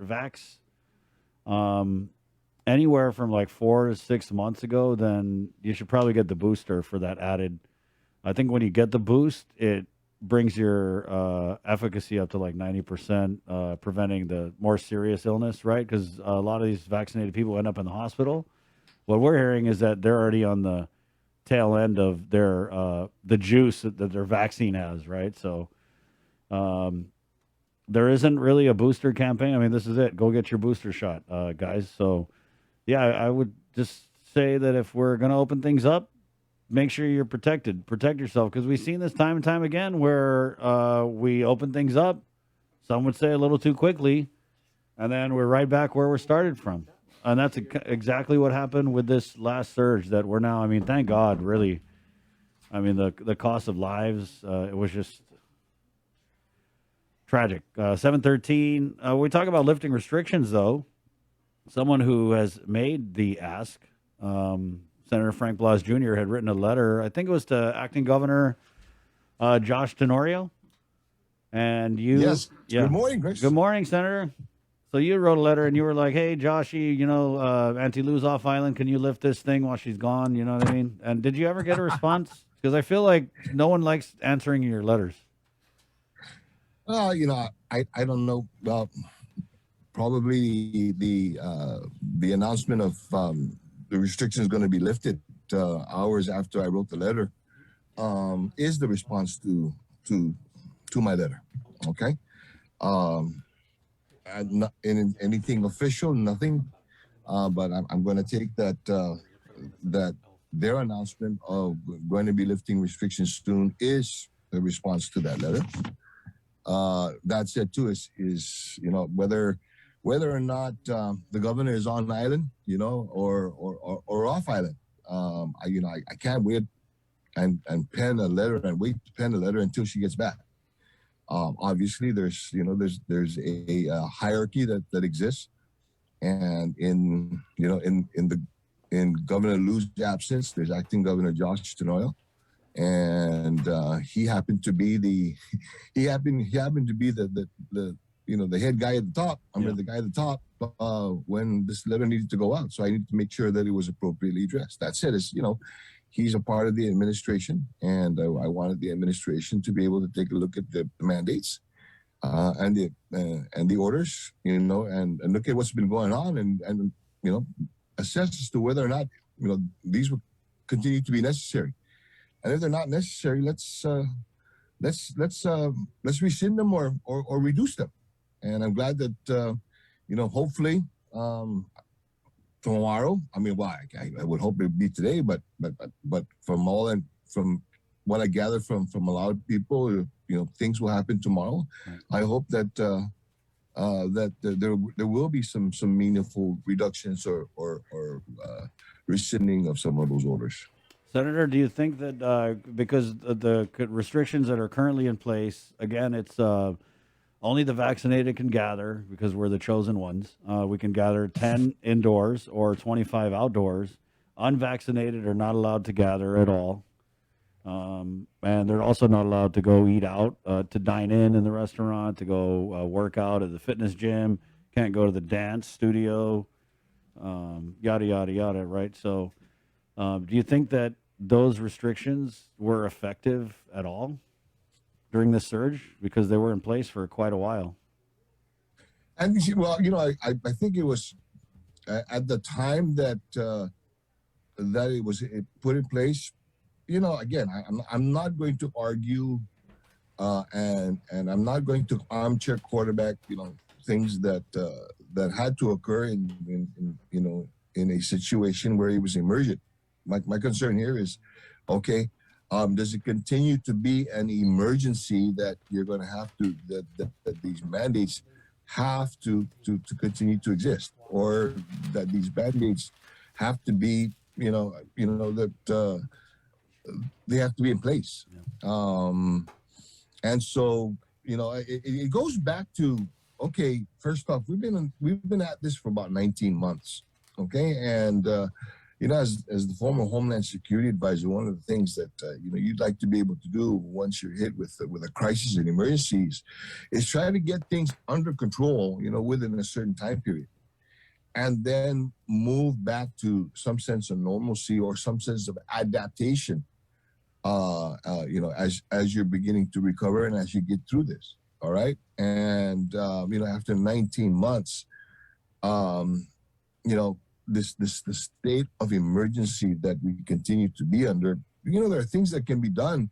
vax anywhere from like 4 to 6 months ago, then you should probably get the booster for that added. I think when you get the boost, it brings your efficacy up to like 90%, preventing the more serious illness, right? Because a lot of these vaccinated people end up in the hospital. What we're hearing is that they're already on the tail end of their the juice that their vaccine has, right? So um, there isn't really a booster campaign. I mean, this is it. Go get your booster shot, guys. So yeah, I would just say that if we're going to open things up, make sure you're protected. Protect yourself because we've seen this time and time again where we open things up. Some would say a little too quickly, and then we're right back where we started from. And that's exactly what happened with this last surge that we're now. I mean, thank God, really. I mean, the cost of lives, it was just tragic. 713. We talk about lifting restrictions, though. Someone who has made the ask, Senator Frank Blas Jr., had written a letter. I think it was to acting governor Josh Tenorio. And you, Yes. yeah. Good morning, Chris. Good morning, Senator. So you wrote a letter and you were like, "Hey, Joshy, Auntie Lou's off island. Can you lift this thing while she's gone?" You know what I mean? And did you ever get a response? Because I feel like no one likes answering your letters. I don't know. Probably the announcement of the restrictions going to be lifted hours after I wrote the letter is the response to my letter. Okay. Not in anything official, nothing. But I'm going to take that their announcement of going to be lifting restrictions soon is the response to that letter. That said, too, is whether or not the governor is on island, or off island. I can't wait and pen a letter and wait to pen a letter until she gets back. Obviously, there's a hierarchy that exists, and in Governor Lou's absence, there's acting Governor Josh Tenorio, and he happened to be the head guy at the top. The guy at the top when this letter needed to go out. So I needed to make sure that it was appropriately addressed. That said, he's a part of the administration, and I wanted the administration to be able to take a look at the mandates and the orders, and look at what's been going on, and assess as to whether or not these will continue to be necessary. And if they're not necessary, let's rescind them or reduce them. And I'm glad that hopefully tomorrow. I mean, I would hope it'd be today, but from what I gather from a lot of people, things will happen tomorrow. Right. I hope that there will be some meaningful reductions or rescinding of some of those orders. Senator, do you think that because the restrictions that are currently in place, again, it's only the vaccinated can gather because we're the chosen ones. We can gather 10 indoors or 25 outdoors. Unvaccinated are not allowed to gather at all. And they're also not allowed to go eat out, to dine in the restaurant, to go work out at the fitness gym. Can't go to the dance studio, yada, yada, yada, right? So do you think that those restrictions were effective at all during this surge? Because they were in place for quite a while. And I think it was at the time that it was put in place. Again, I'm not going to argue, and I'm not going to armchair quarterback, things that had to occur in a situation where it was emergent. My concern here is, okay, does it continue to be an emergency that you're going to have to that these mandates have to continue to exist, or that these mandates have to be that they have to be in place? Yeah. And so it goes back to, okay, first off, we've been at this for about 19 months, okay, and as the former Homeland Security advisor, one of the things that you'd like to be able to do once you're hit with a crisis and emergencies is try to get things under control, within a certain time period, and then move back to some sense of normalcy or some sense of adaptation. As you're beginning to recover and as you get through this. All right, and after 19 months, um, the state of emergency that we continue to be under, there are things that can be done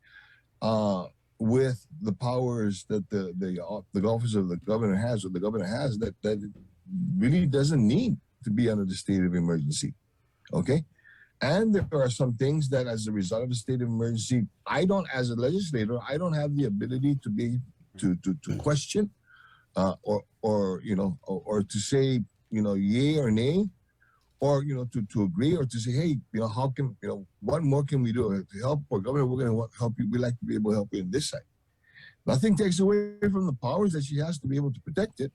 with the powers that the office of the governor has, or the governor has, that really doesn't need to be under the state of emergency. Okay. And there are some things that, as a result of the state of emergency, as a legislator, I don't have the ability to be to question, or to say, yay or nay, or to agree, or to say, hey, how can what more can we do to help? Or governor, we're going to help you. We'd like to be able to help you in this side. Nothing takes away from the powers that she has to be able to protect it.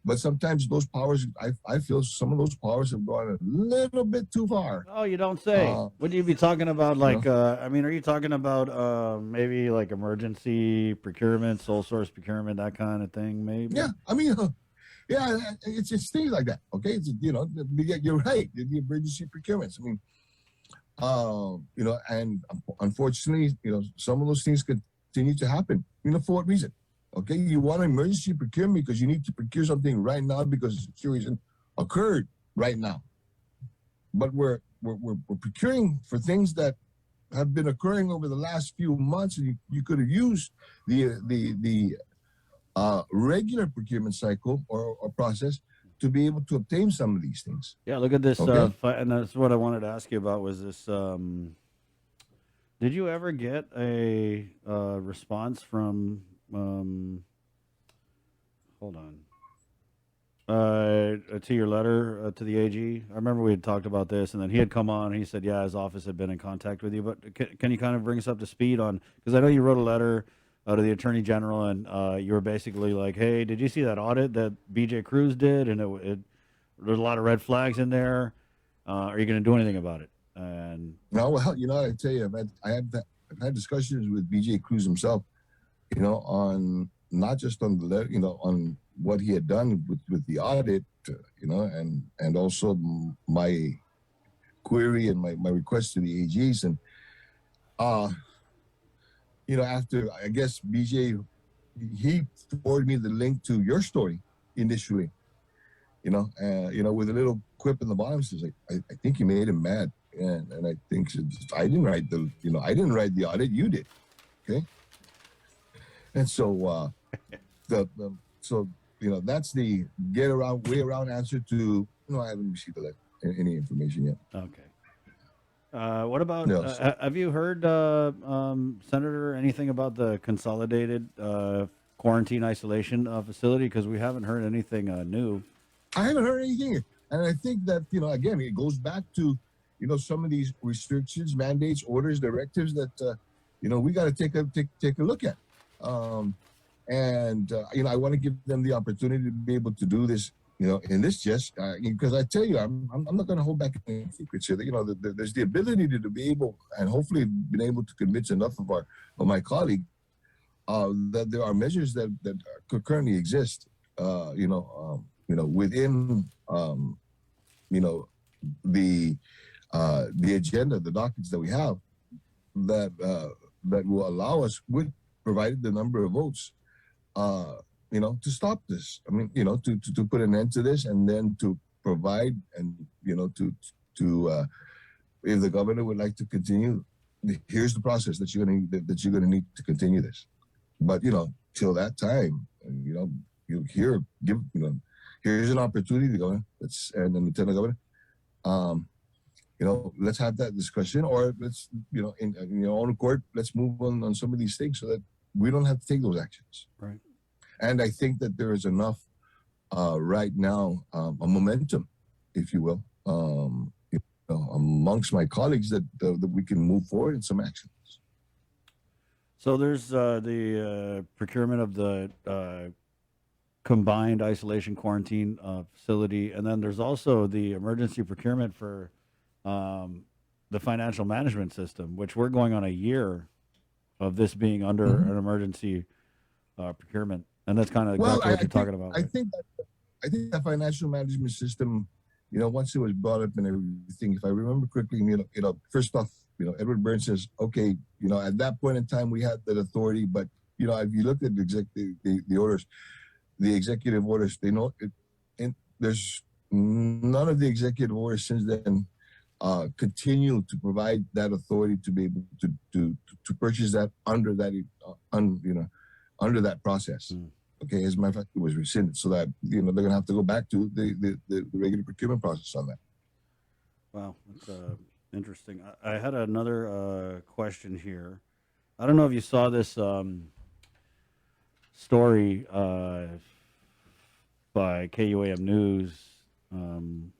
But sometimes those powers, I feel some of those powers have gone a little bit too far. Oh, you don't say. Would you be talking about like, are you talking about maybe like emergency procurement, sole source procurement, that kind of thing, maybe? Yeah, yeah, it's things like that. Okay, you're right. The emergency procurements. And unfortunately, some of those things continue to happen. For what reason? Okay, you want emergency procurement because you need to procure something right now because the situation occurred right now. But we're procuring for things that have been occurring over the last few months, and you could have used the regular procurement cycle or process to be able to obtain some of these things. Yeah, look at this, Okay. and that's what I wanted to ask you about. Was this? Did you ever get a response from? Hold on. To your letter to the AG. I remember we had talked about this, and then he had come on. And he said, "Yeah, his office had been in contact with you." But can you kind of bring us up to speed on? Because I know you wrote a letter to the Attorney General, and you were basically like, "Hey, did you see that audit that BJ Cruz did? And there's a lot of red flags in there. Are you going to do anything about it?" And No, well, I tell you, I've had discussions with BJ Cruz himself. On not just on the letter, on what he had done with the audit, and also my query and my request to the AGs, and after I guess BJ, he forwarded me the link to your story initially, with a little quip in the bottom says like, I think you made him mad, and I think I didn't write the audit, you did, okay. And so that's the way around answer to I haven't received any information yet. okay. What about? No. Have you heard, Senator, anything about the consolidated quarantine isolation facility? Because we haven't heard anything new. I haven't heard anything, and I think that again it goes back to some of these restrictions, mandates, orders, directives that we got to take a look at. I want to give them the opportunity to be able to do this, in this because I tell you, I'm not going to hold back any secrets here. There's the ability to be able, and hopefully been able to convince enough of my colleague that there are measures that currently exist, within, the agenda, the documents that we have that will allow us, with provided the number of votes, to stop this. To put an end to this, and then to provide, and to if the governor would like to continue, here's the process that you're gonna need to continue this. But till that time, here's an opportunity, Governor. And then Lieutenant Governor. Let's have that discussion, or let's, in your own court, let's move on some of these things so that we don't have to take those actions. Right. And I think that there is enough right now, a momentum, if you will, amongst my colleagues that we can move forward in some actions. So there's the procurement of the combined isolation quarantine facility, and then there's also the emergency procurement for um, the financial management system, which we're going on a year of this being under Mhm. an emergency procurement, and that's kind of Well, exactly what you're talking about, I right? think I think that financial management system, once it was brought up and everything, if I remember correctly, first off, Edward Burns says, okay, at that point in time we had that authority, but if you look at the orders, the executive orders, they know it, and there's none of the executive orders since then continue to provide that authority to be able to purchase that under that under that process. Mm. Okay, as a matter of fact, it was rescinded, so that they're gonna have to go back to the regular procurement process on that. Wow, that's interesting. I had another question here. I don't know if you saw this story by KUAM News, um,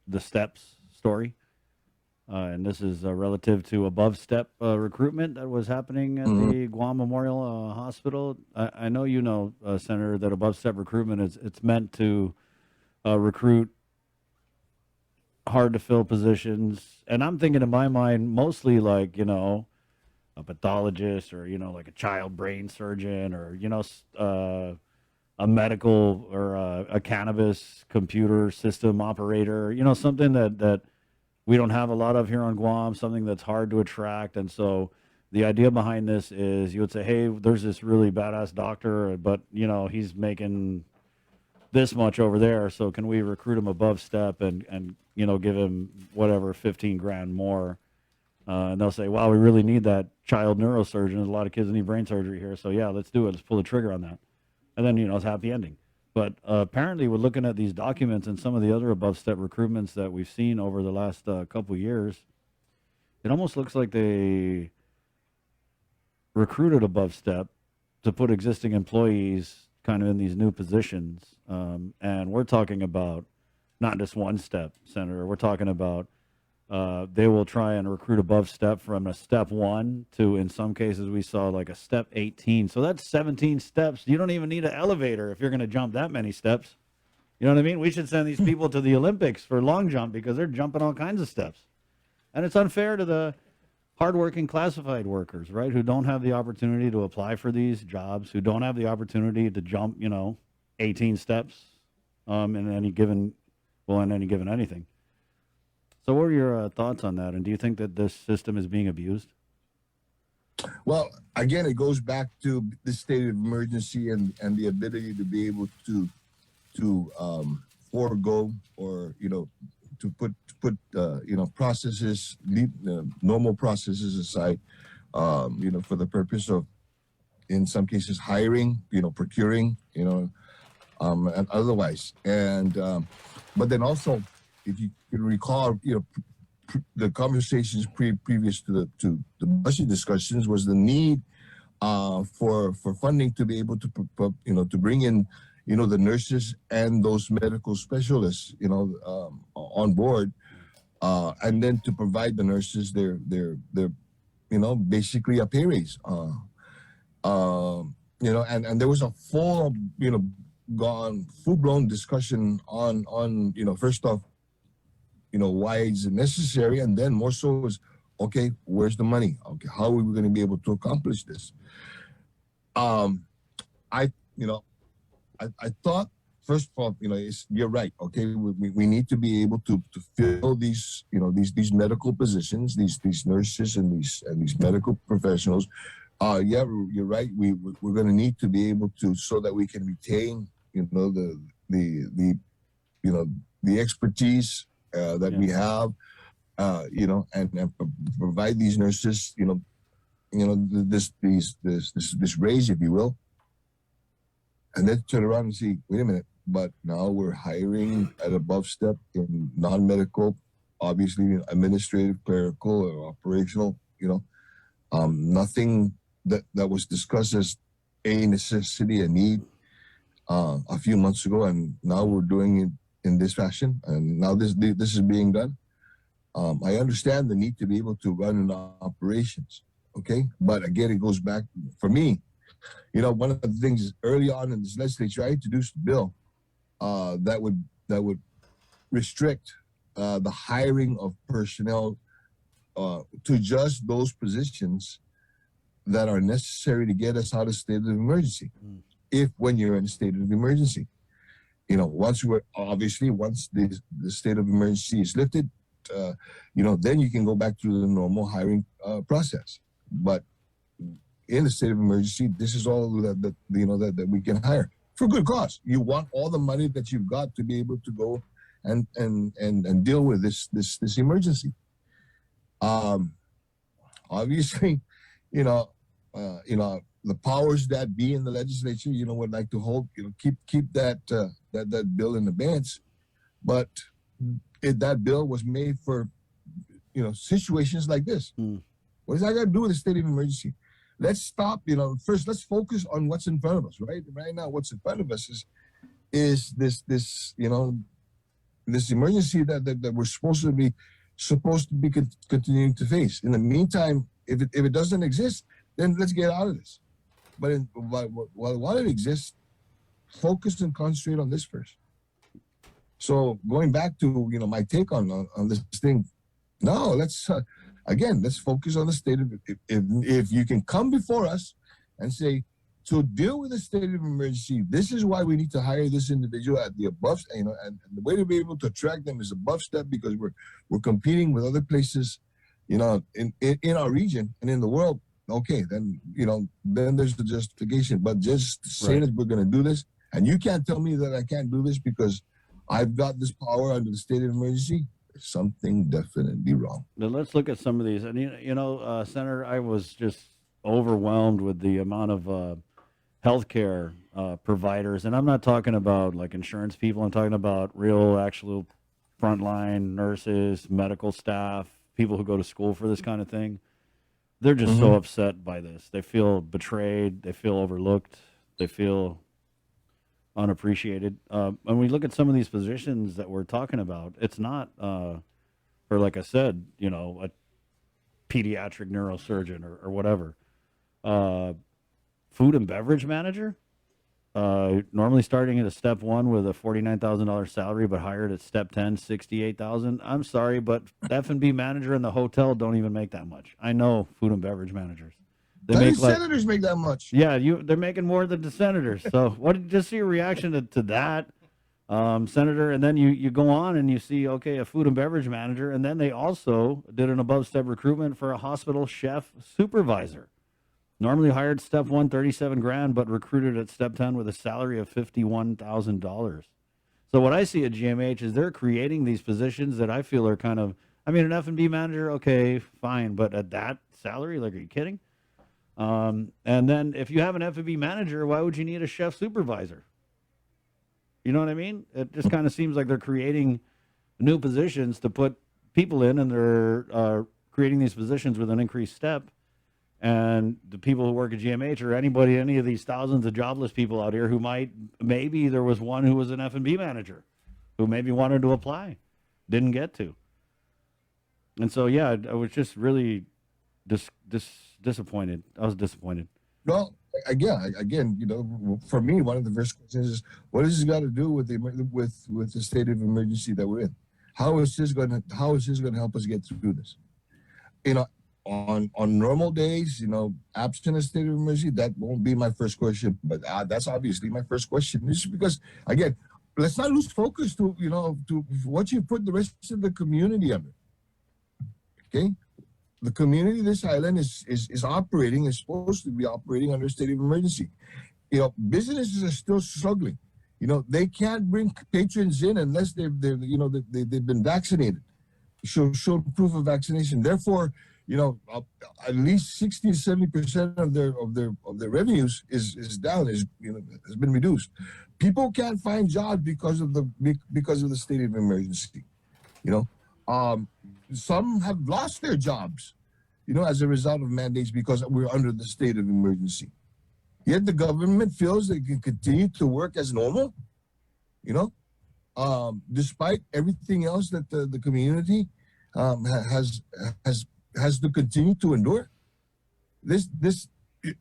the steps story. And this is relative to above step recruitment that was happening at Mm-hmm. the Guam Memorial Hospital. I know you know, Senator, that above step recruitment is it's meant to recruit hard to fill positions, and I'm thinking in my mind mostly like a pathologist or like a child brain surgeon or a medical or a cannabis computer system operator, something that we don't have a lot of here on Guam, something that's hard to attract. And so the idea behind this is you would say, hey, there's this really badass doctor, but he's making this much over there. So can we recruit him above step and give him whatever 15 grand more? And they'll say, wow, we really need that child neurosurgeon. There's a lot of kids that need brain surgery here. So yeah, let's do it. Let's pull the trigger on that. And then, it's a happy ending. But apparently, we're looking at these documents and some of the other above step recruitments that we've seen over the last couple years. It almost looks like they recruited above step to put existing employees kind of in these new positions. And we're talking about not just one step, Senator. We're talking about they will try and recruit above step from a step 1 to, in some cases, we saw like a step 18. So that's 17 steps. You don't even need an elevator if you're going to jump that many steps. You know what I mean? We should send these people to the Olympics for long jump because they're jumping all kinds of steps. And it's unfair to the hardworking classified workers, right? Who don't have the opportunity to apply for these jobs, who don't have the opportunity to jump, 18 steps in any given, in any given anything. So, what are your thoughts on that? And do you think that this system is being abused? Well, again, it goes back to the state of emergency and the ability to be able to forego or to put processes, normal processes aside, for the purpose of, in some cases, hiring, procuring, and otherwise. And but then also, if you can recall, the conversations previous to the budget discussions was the need for funding to be able to bring in the nurses and those medical specialists on board, and then to provide the nurses their basically a pay raise, and there was a full blown discussion on first off, why is it necessary, and then more so is, okay, where's the money? Okay, how are we going to be able to accomplish this? um I you know I thought, first of all, you're right. Okay, we need to be able to fill these these medical positions, these nurses and these medical professionals. Yeah, you're right. We're going to need to be able to, so that we can retain the you know the expertise that Yeah. we have, and provide these nurses, this raise, if you will, and then turn around and see, wait a minute, but now we're hiring at above step in non-medical, obviously administrative, clerical, or operational. Nothing that was discussed as a necessity, a need, a few months ago, and now we're doing it in this fashion, and now this is being done. I understand the need to be able to run in operations, okay, but again, it goes back for me. One of the things is, early on in this legislature, I introduced a bill that would restrict the hiring of personnel to just those positions that are necessary to get us out of state of emergency. If when you're in a state of emergency, once the state of emergency is lifted, then you can go back to the normal hiring process. But in a state of emergency, this is all that we can hire for good cause. You want all the money that you've got to be able to go and deal with this emergency. Obviously, the powers that be in the legislature, would like to hold, keep that bill in abeyance, but that bill was made for, situations like this. What does that got to do with the state of emergency? Let's stop. First, let's focus on what's in front of us. Right now, what's in front of us is this emergency that we're supposed to be continuing to face. In the meantime, if it doesn't exist, then let's get out of this. But while it exists, focus and concentrate on this first. So going back to my take on this thing, no, let's focus on the state of if you can come before us and say, to deal with the state of emergency, this is why we need to hire this individual at the above, and the way to be able to attract them is above step, because we're competing with other places, in our region and in the world. Okay, then then there's the justification. But just saying that we're going to do this, and you can't tell me that I can't do this because I've got this power under the state of emergency. There's something definitely wrong. Now let's look at some of these. And Senator, I was just overwhelmed with the amount of healthcare providers, and I'm not talking about like insurance people. I'm talking about real, actual frontline nurses, medical staff, people who go to school for this kind of thing. They're just so upset by this. They feel betrayed. They feel overlooked. They feel unappreciated. When we look at some of these positions that we're talking about, it's not, or like I said, a pediatric neurosurgeon or whatever. Food and beverage manager, normally starting at a step 1 with a $49,000 salary, but hired at step 10, $68,000. I'm sorry, but F&B manager in the hotel don't even make that much. I know food and beverage managers. They make senators make that much. Yeah, they're making more than the senators. So what did you see your reaction to that, Senator? And then you go on and you see, okay, a food and beverage manager, and then they also did an above step recruitment for a hospital chef supervisor. Normally hired step 1, 37 grand, but recruited at step 10 with a salary of $51,000. So what I see at GMH is they're creating these positions that I feel are kind of, an F&B manager, okay, fine, but at that salary, like, are you kidding? And then if you have an F&B manager, why would you need a chef supervisor? You know what I mean? It just kind of seems like they're creating new positions to put people in, and they're creating these positions with an increased step. And the people who work at GMH or any of these thousands of jobless people out here who maybe there was one who was an F&B manager who maybe wanted to apply, didn't get to. And so, yeah, I was just really disappointed. I was disappointed. Well, again, for me, one of the first questions is, what has this got to do with the state of emergency that we're in? How is this going to help us get through this? On normal days, absent a state of emergency, that won't be my first question. But that's obviously my first question. This is because, again, let's not lose focus to what you put the rest of the community under. Okay, the community of this island is supposed to be operating under a state of emergency. Businesses are still struggling. They can't bring patrons in unless they've been vaccinated, show proof of vaccination. Therefore, at least 60 to 70% of their revenues is down, has been reduced. People can't find jobs because of the state of emergency. Some have lost their jobs, as a result of mandates because we're under the state of emergency. Yet the government feels they can continue to work as normal, despite everything else that the community has to continue to endure.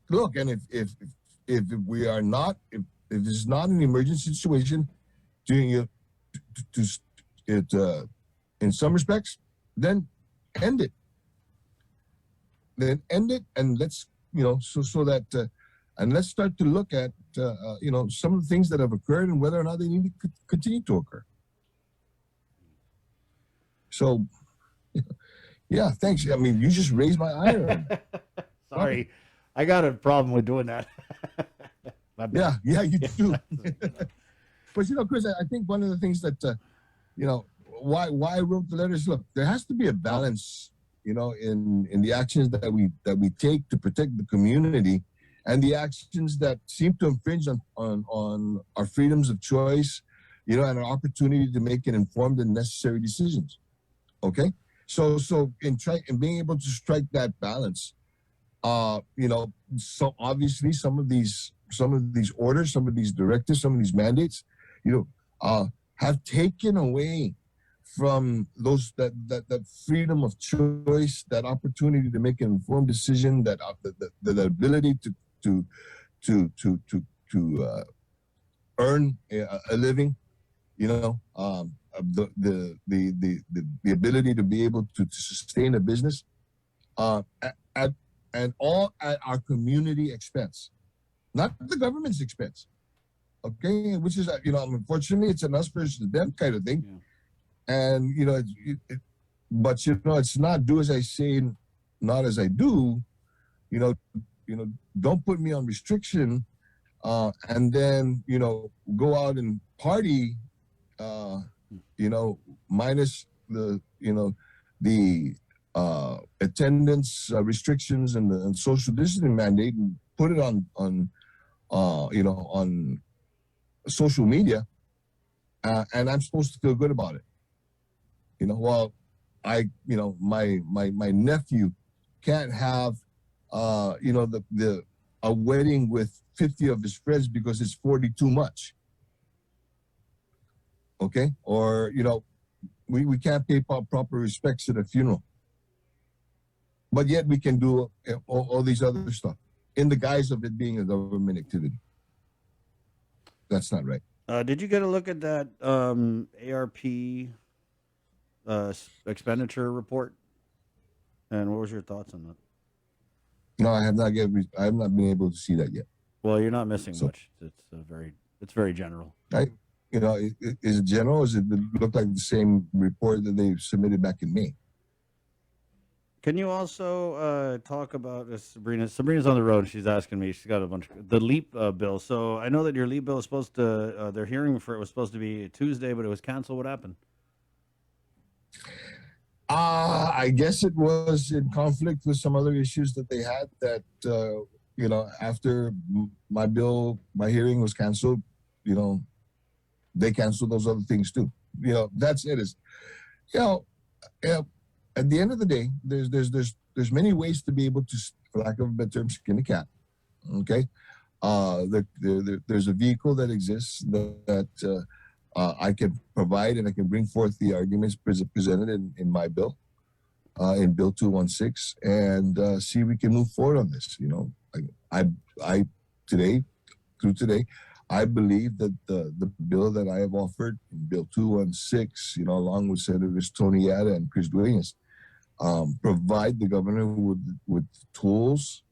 Look, and if we are not, if it's not an emergency situation, in some respects, then end it. Then end it, and let's so that and let's start to look at some of the things that have occurred and whether or not they need to continue to occur. So, yeah, thanks. I mean, you just raised my iron. Sorry, I got a problem with doing that. My bad. Yeah, you do. But Chris, I think one of the things that why I wrote the letters. Look, there has to be a balance, in the actions that we take to protect the community, and the actions that seem to infringe on our freedoms of choice, and an opportunity to make an informed and necessary decisions. Okay, so in being able to strike that balance, so obviously some of these orders, some of these directives, some of these mandates, have taken away from those that freedom of choice, that opportunity to make an informed decision, that the ability to earn a living, the ability to be able to sustain a business, and all at our community expense, not the government's expense. Okay, which is unfortunately it's an us versus them kind of thing. Yeah. And but it's not do as I say, not as I do. Don't put me on restriction, and then go out and party, minus the attendance restrictions and the social distancing mandate, and put it on social media, and I'm supposed to feel good about it. Well, my nephew can't have a wedding with 50 of his friends because it's 40 too much. Okay, or we can't pay proper respects at a funeral, but yet we can do all these other stuff in the guise of it being a government activity. That's not right. Did you get a look at that ARP expenditure report? And what was your thoughts on that? No, I have not been able to see that yet. Well, you're not missing much. It's very general. Is it general? Or does it look like the same report that they submitted back in May? Can you also talk about Sabrina? Sabrina's on the road. She's asking me. She's got a bunch of the LEAP bill. So I know that your LEAP bill is supposed to. Their hearing for it was supposed to be Tuesday, but it was canceled. What happened? I guess it was in conflict with some other issues that they had. That after my hearing was canceled, they canceled those other things too. That's it. At the end of the day, there's many ways to be able to, for lack of a better term, skin a cat. Okay, there's a vehicle that exists that I can provide, and I can bring forth the arguments presented in my bill, in Bill 216, and see if we can move forward on this. Today, I believe that the bill that I have offered in Bill 216, along with Senators Tony Yada and Chris Duenas, provide the governor with tools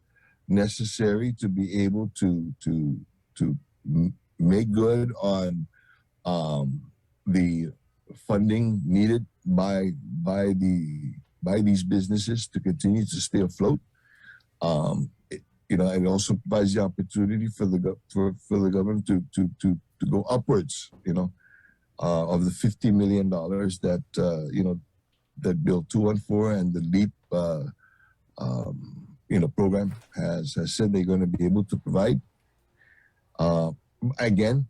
necessary to be able to make good on the funding needed by these businesses to continue to stay afloat. It also provides the opportunity for the government to go upwards, of the $50 million that that Bill 214 and the LEAP program has said they're going to be able to provide. Again,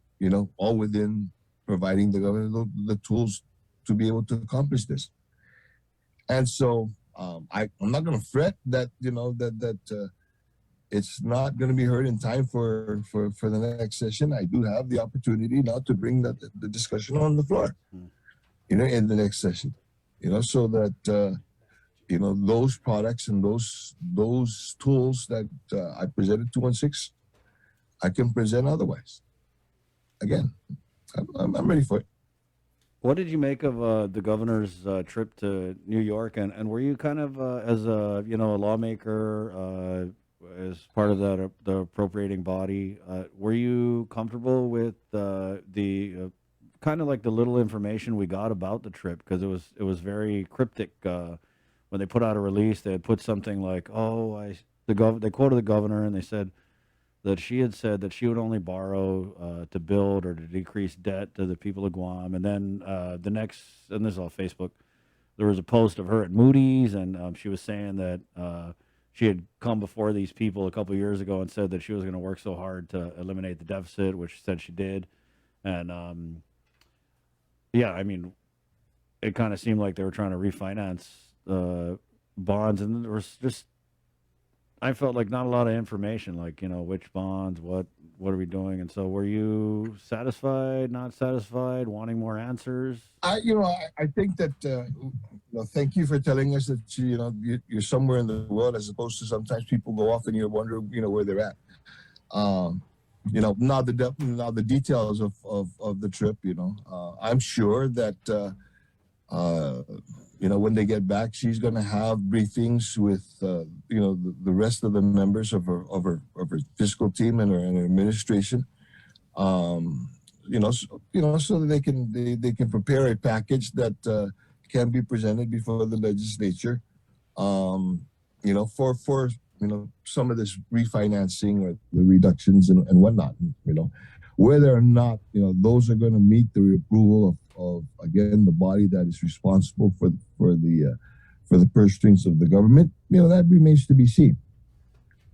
all within providing the government the tools to be able to accomplish this. And so I'm not going to fret that it's not going to be heard in time for the next session. I do have the opportunity now to bring the discussion on the floor, in the next session, so that those products and those tools that I presented 216, I can present otherwise. Again, I'm ready for it. What did you make of the governor's trip to New York? And were you kind of, as a a lawmaker, as part of that the appropriating body, were you comfortable with the kind of like the little information we got about the trip? Because it was very cryptic. When they put out a release, they had put something like, "Oh, they quoted the governor and they said that she had said that she would only borrow to build or to decrease debt to the people of Guam." And then the next, and this is all Facebook, there was a post of her at Moody's, and she was saying that she had come before these people a couple years ago and said that she was going to work so hard to eliminate the deficit, which she said she did. And yeah, I mean, it kind of seemed like they were trying to refinance bonds, and there was just I felt like not a lot of information, like which bonds, what are we doing, and so were you satisfied, not satisfied, wanting more answers? I think that thank you for telling us that you're somewhere in the world, as opposed to sometimes people go off and you wonder where they're at. Um, now the details of the trip. I'm sure that uh, when they get back, she's going to have briefings with the rest of the members of her fiscal team and her administration. So that they can prepare a package that can be presented before the legislature. For some of this refinancing or the reductions and whatnot. Whether or not those are going to meet the approval of again the body that is responsible for the purse strings of the government. That remains to be seen.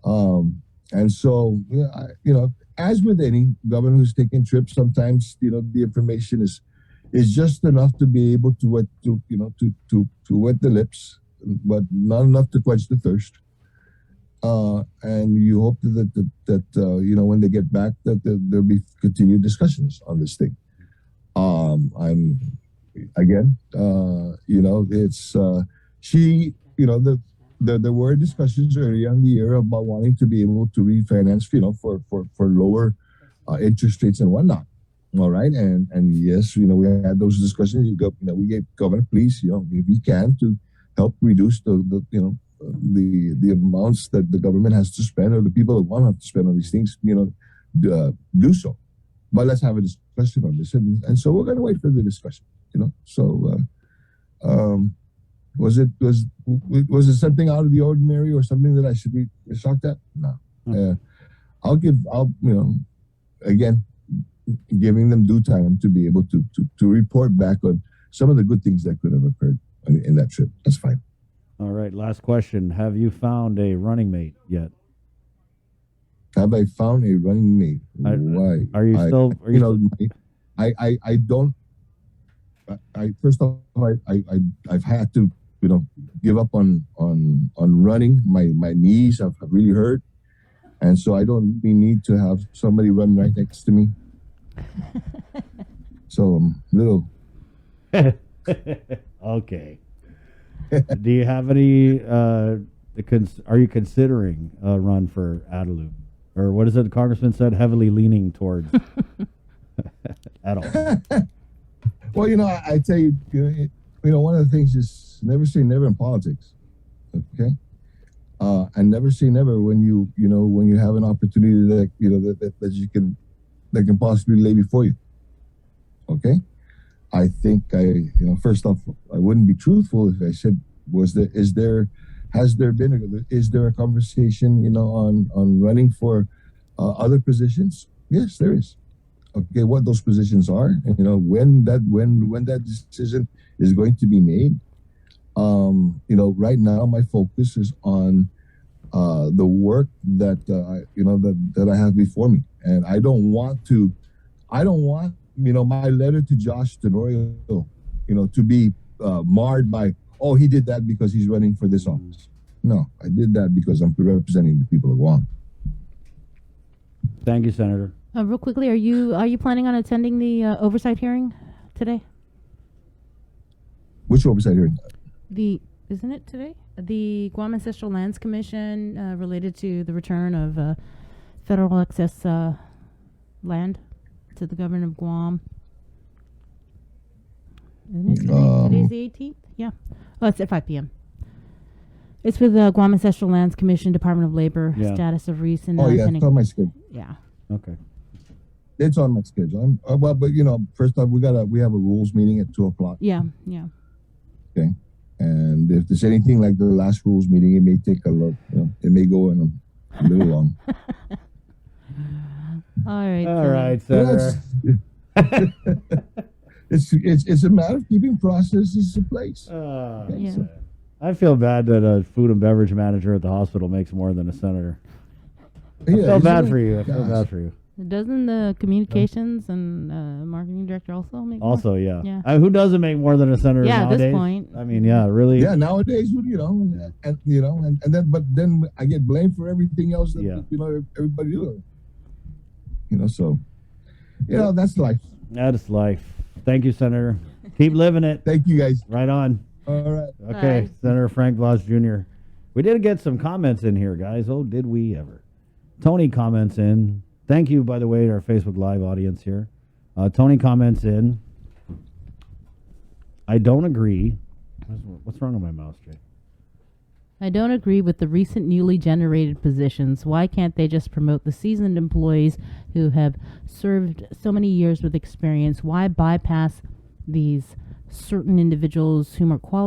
And so, as with any governor who's taking trips, sometimes the information is just enough to be able to wet the lips, but not enough to quench the thirst. And you hope that when they get back that there'll be continued discussions on this thing. I'm again, it's she, there were discussions earlier in the year about wanting to be able to refinance, for lower interest rates and whatnot. All right, and yes, we had those discussions. We gave governor, please, if you can, to help reduce the amounts that the government has to spend, or the people that want to have to spend on these things, do so. But let's have a discussion on this, and so we're going to wait for the discussion. So. Was it something out of the ordinary or something that I should be shocked at? No. I'll again, giving them due time to be able to report back on some of the good things that could have occurred in that trip. That's fine. All right, last question. Have you found a running mate yet? Have I found a running mate? Why? Are you still? I don't. I first off, I've had to give up on running. My knees have really hurt, and so I don't really need to have somebody run right next to me. So I'm little. Okay. Do you have any? Are you considering a run for Adelube, or what is it the congressman said? Heavily leaning towards at all. Well, I tell you, one of the things is never say never in politics. Okay, and never say never when you have an opportunity that can possibly lay before you. Okay, I think first off, I wouldn't be truthful if I said is there a conversation on running for other positions? Yes, there is. Okay, what those positions are, and when that decision is going to be made. Right now my focus is on the work that I have before me, and I don't want my letter to Josh Tenorio, to be marred by, oh, he did that because he's running for this office. No, I did that because I'm representing the people of Guam. Thank you, Senator. Real quickly, are you planning on attending the oversight hearing today? Which oversight hearing? Isn't it today? The Guam Ancestral Lands Commission related to the return of federal excess land to the government of Guam. Isn't it today? Today's the 18th? Yeah. Oh, it's at 5 p.m. It's with the Guam Ancestral Lands Commission, Department of Labor, Yeah. status of recent. Oh yeah, pending- it's on my schedule. Yeah. Okay. It's on my schedule. Well, but first off, we have a rules meeting at 2:00. Yeah. Yeah. Okay. And if there's anything like the last rules meeting, it may take a look. It may go in a little long. All right. All so- right, But Senator. it's a matter of keeping processes in place. Yeah. I feel bad that a food and beverage manager at the hospital makes more than a senator. I feel isn't bad it? for you. I feel Gosh. bad for you. Doesn't the communications and marketing director also make more? Also, yeah. Yeah. Who doesn't make more than a senator Yeah, at nowadays? this point. I mean, yeah, really. Yeah, nowadays, and then I get blamed for everything else that Yeah. everybody doing. So that's life. That is life. Thank you, Senator. Keep living it. Thank you guys. Right on. All right. Okay, Bye. Senator Frank Blas Jr. We did get some comments in here, guys. Oh, did we ever? Tony comments in. Thank you, by the way, to our Facebook Live audience here. Tony comments in. I don't agree. What's wrong with my mouse, Jay? I don't agree with the recent newly generated positions. Why can't they just promote the seasoned employees who have served so many years with experience? Why bypass these certain individuals whom are qualified